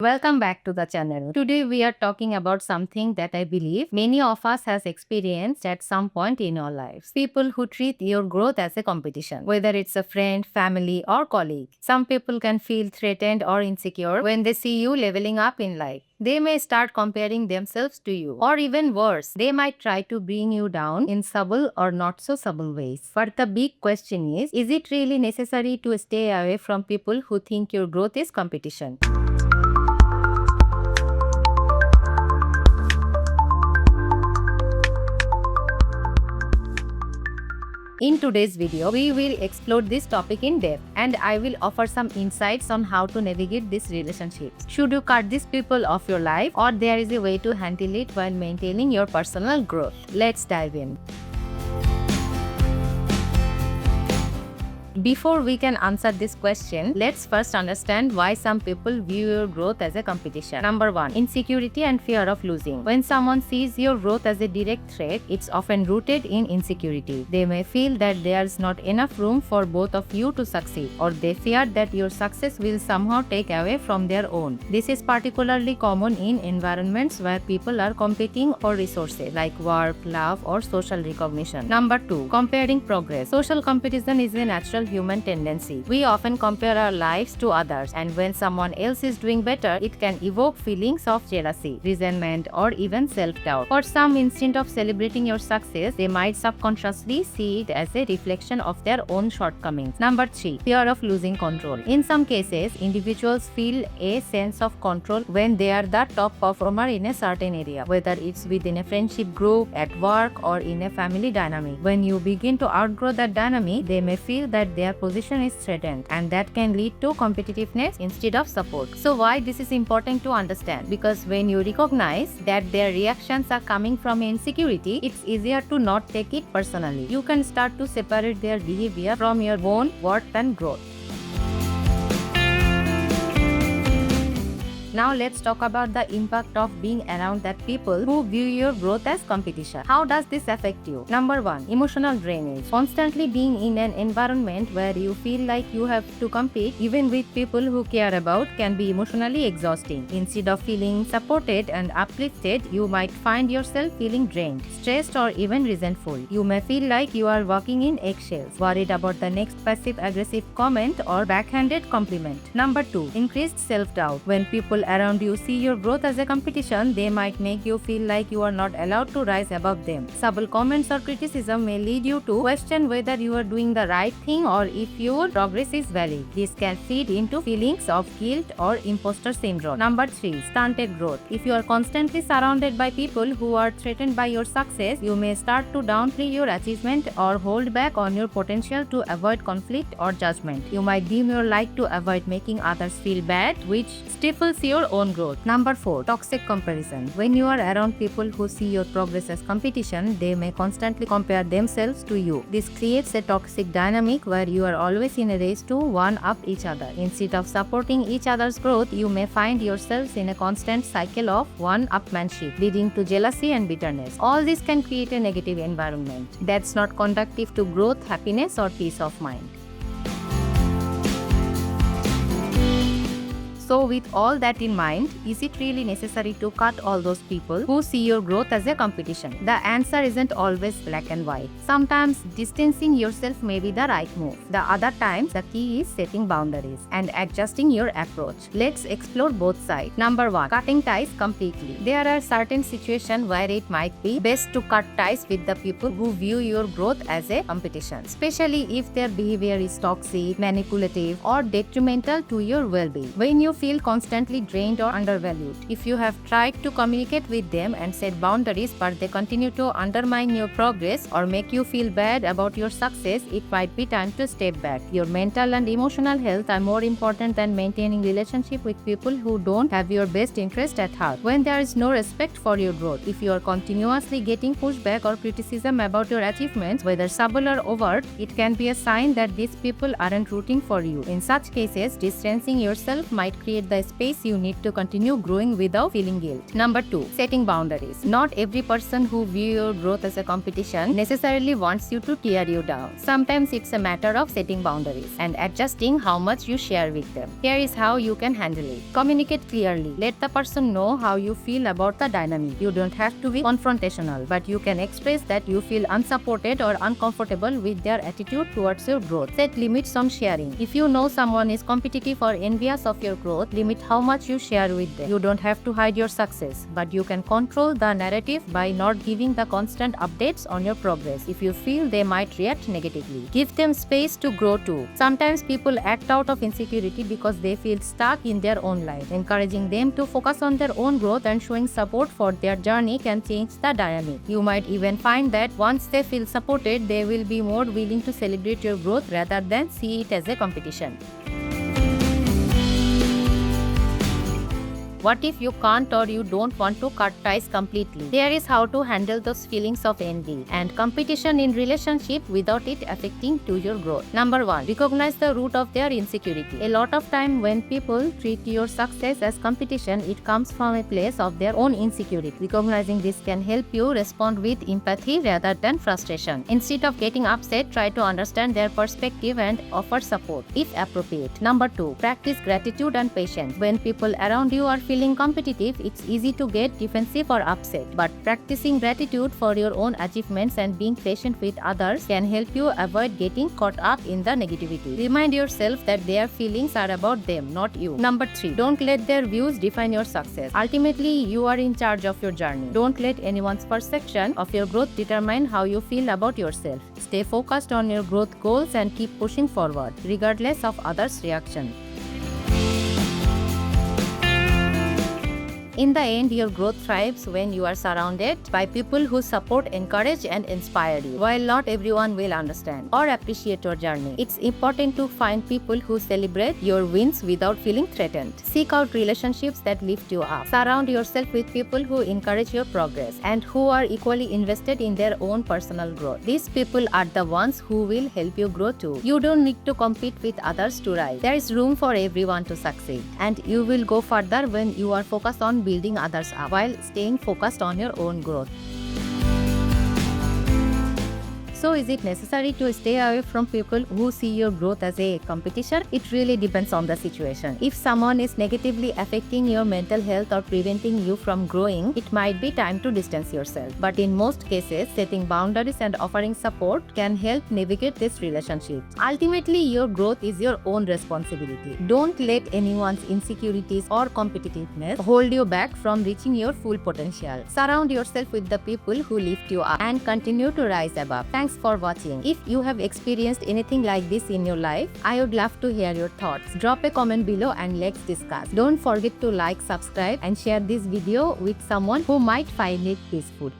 Welcome back to the channel. Today we are talking about something that I believe many of us has experienced at some point in our lives. People who treat your growth as a competition, whether it's a friend, family or colleague. Some people can feel threatened or insecure when they see you leveling up in life. They may start comparing themselves to you, or even worse, they might try to bring you down in subtle or not so subtle ways. But the big question is it really necessary to stay away from people who think your growth is competition? In today's video, we will explore this topic in depth and I will offer some insights on how to navigate these relationships. Should you cut these people off your life or there is a way to handle it while maintaining your personal growth? Let's dive in. Before we can answer this question, let's first understand why some people view your growth as a competition. Number 1. Insecurity and fear of losing. When someone sees your growth as a direct threat, it's often rooted in insecurity. They may feel that there's not enough room for both of you to succeed, or they fear that your success will somehow take away from their own. This is particularly common in environments where people are competing for resources like work, love, or social recognition. Number 2. Comparing progress. Social competition is a natural human tendency. We often compare our lives to others, and when someone else is doing better, it can evoke feelings of jealousy, resentment, or even self-doubt. For some, instead of celebrating your success, they might subconsciously see it as a reflection of their own shortcomings. Number 3. Fear of losing control. In some cases, individuals feel a sense of control when they are the top performer in a certain area, whether it's within a friendship group, at work, or in a family dynamic. When you begin to outgrow that dynamic, they may feel that their position is threatened, and that can lead to competitiveness instead of support. So why this is important to understand? Because when you recognize that their reactions are coming from insecurity, it's easier to not take it personally. You can start to separate their behavior from your own worth and growth. Now let's talk about the impact of being around that people who view your growth as competition. How does this affect you? Number 1. Emotional drainage. Constantly being in an environment where you feel like you have to compete even with people who care about can be emotionally exhausting. Instead of feeling supported and uplifted, you might find yourself feeling drained, stressed, or even resentful. You may feel like you are walking in eggshells, worried about the next passive-aggressive comment or backhanded compliment. Number 2. Increased self-doubt. When people around you see your growth as a competition, they might make you feel like you are not allowed to rise above them. Subtle comments or criticism may lead you to question whether you are doing the right thing or if your progress is valid. This can feed into feelings of guilt or imposter syndrome. Number 3. Stunted growth. If you are constantly surrounded by people who are threatened by your success, you may start to downplay your achievement or hold back on your potential to avoid conflict or judgment. You might dim your light to avoid making others feel bad, which stifles your own growth. Number 4. Toxic comparison. When you are around people who see your progress as competition, they may constantly compare themselves to you. This creates a toxic dynamic where you are always in a race to one-up each other. Instead of supporting each other's growth, you may find yourselves in a constant cycle of one-upmanship, leading to jealousy and bitterness. All this can create a negative environment that's not conducive to growth, happiness, or peace of mind. So with all that in mind, is it really necessary to cut all those people who see your growth as a competition? The answer isn't always black and white. Sometimes distancing yourself may be the right move. The other times, the key is setting boundaries and adjusting your approach. Let's explore both sides. Number 1. Cutting ties completely. There are certain situations where it might be best to cut ties with the people who view your growth as a competition, especially if their behavior is toxic, manipulative, or detrimental to your well-being. When you feel constantly drained or undervalued, if you have tried to communicate with them and set boundaries but they continue to undermine your progress or make you feel bad about your success, it might be time to step back. Your mental and emotional health are more important than maintaining relationship with people who don't have your best interest at heart. When there is no respect for your growth, if you are continuously getting pushback or criticism about your achievements, whether subtle or overt, it can be a sign that these people aren't rooting for you. In such cases, distancing yourself might create create the space you need to continue growing without feeling guilt. Number 2. Setting boundaries. Not every person who views your growth as a competition necessarily wants you to tear you down. Sometimes it's a matter of setting boundaries and adjusting how much you share with them. Here is how you can handle it. Communicate clearly. Let the person know how you feel about the dynamic. You don't have to be confrontational, but you can express that you feel unsupported or uncomfortable with their attitude towards your growth. Set limits on sharing. If you know someone is competitive or envious of your growth, limit how much you share with them. You don't have to hide your success, but you can control the narrative by not giving the constant updates on your progress if you feel they might react negatively. Give them space to grow too. Sometimes people act out of insecurity because they feel stuck in their own life. Encouraging them to focus on their own growth and showing support for their journey can change the dynamic. You might even find that once they feel supported, they will be more willing to celebrate your growth rather than see it as a competition. What if you can't or you don't want to cut ties completely? Here is how to handle those feelings of envy and competition in relationship without it affecting to your growth. Number 1. Recognize the root of their insecurity. A lot of time when people treat your success as competition, it comes from a place of their own insecurity. Recognizing this can help you respond with empathy rather than frustration. Instead of getting upset, try to understand their perspective and offer support if appropriate. Number 2. Practice gratitude and patience. When people around you are feeling competitive, it's easy to get defensive or upset. But practicing gratitude for your own achievements and being patient with others can help you avoid getting caught up in the negativity. Remind yourself that their feelings are about them, not you. Number 3. Don't let their views define your success. Ultimately, you are in charge of your journey. Don't let anyone's perception of your growth determine how you feel about yourself. Stay focused on your growth goals and keep pushing forward, regardless of others' reaction. In the end, your growth thrives when you are surrounded by people who support, encourage, and inspire you. While not everyone will understand or appreciate your journey, it's important to find people who celebrate your wins without feeling threatened. Seek out relationships that lift you up. Surround yourself with people who encourage your progress and who are equally invested in their own personal growth. These people are the ones who will help you grow too. You don't need to compete with others to rise. There is room for everyone to succeed, and you will go further when you are focused on building others up while staying focused on your own growth. So is it necessary to stay away from people who see your growth as a competition? It really depends on the situation. If someone is negatively affecting your mental health or preventing you from growing, it might be time to distance yourself. But in most cases, setting boundaries and offering support can help navigate this relationship. Ultimately, your growth is your own responsibility. Don't let anyone's insecurities or competitiveness hold you back from reaching your full potential. Surround yourself with the people who lift you up and continue to rise above. Thanks for watching. If you have experienced anything like this in your life, I would love to hear your thoughts. Drop a comment below and let's discuss. Don't forget to like, subscribe, and share this video with someone who might find it useful.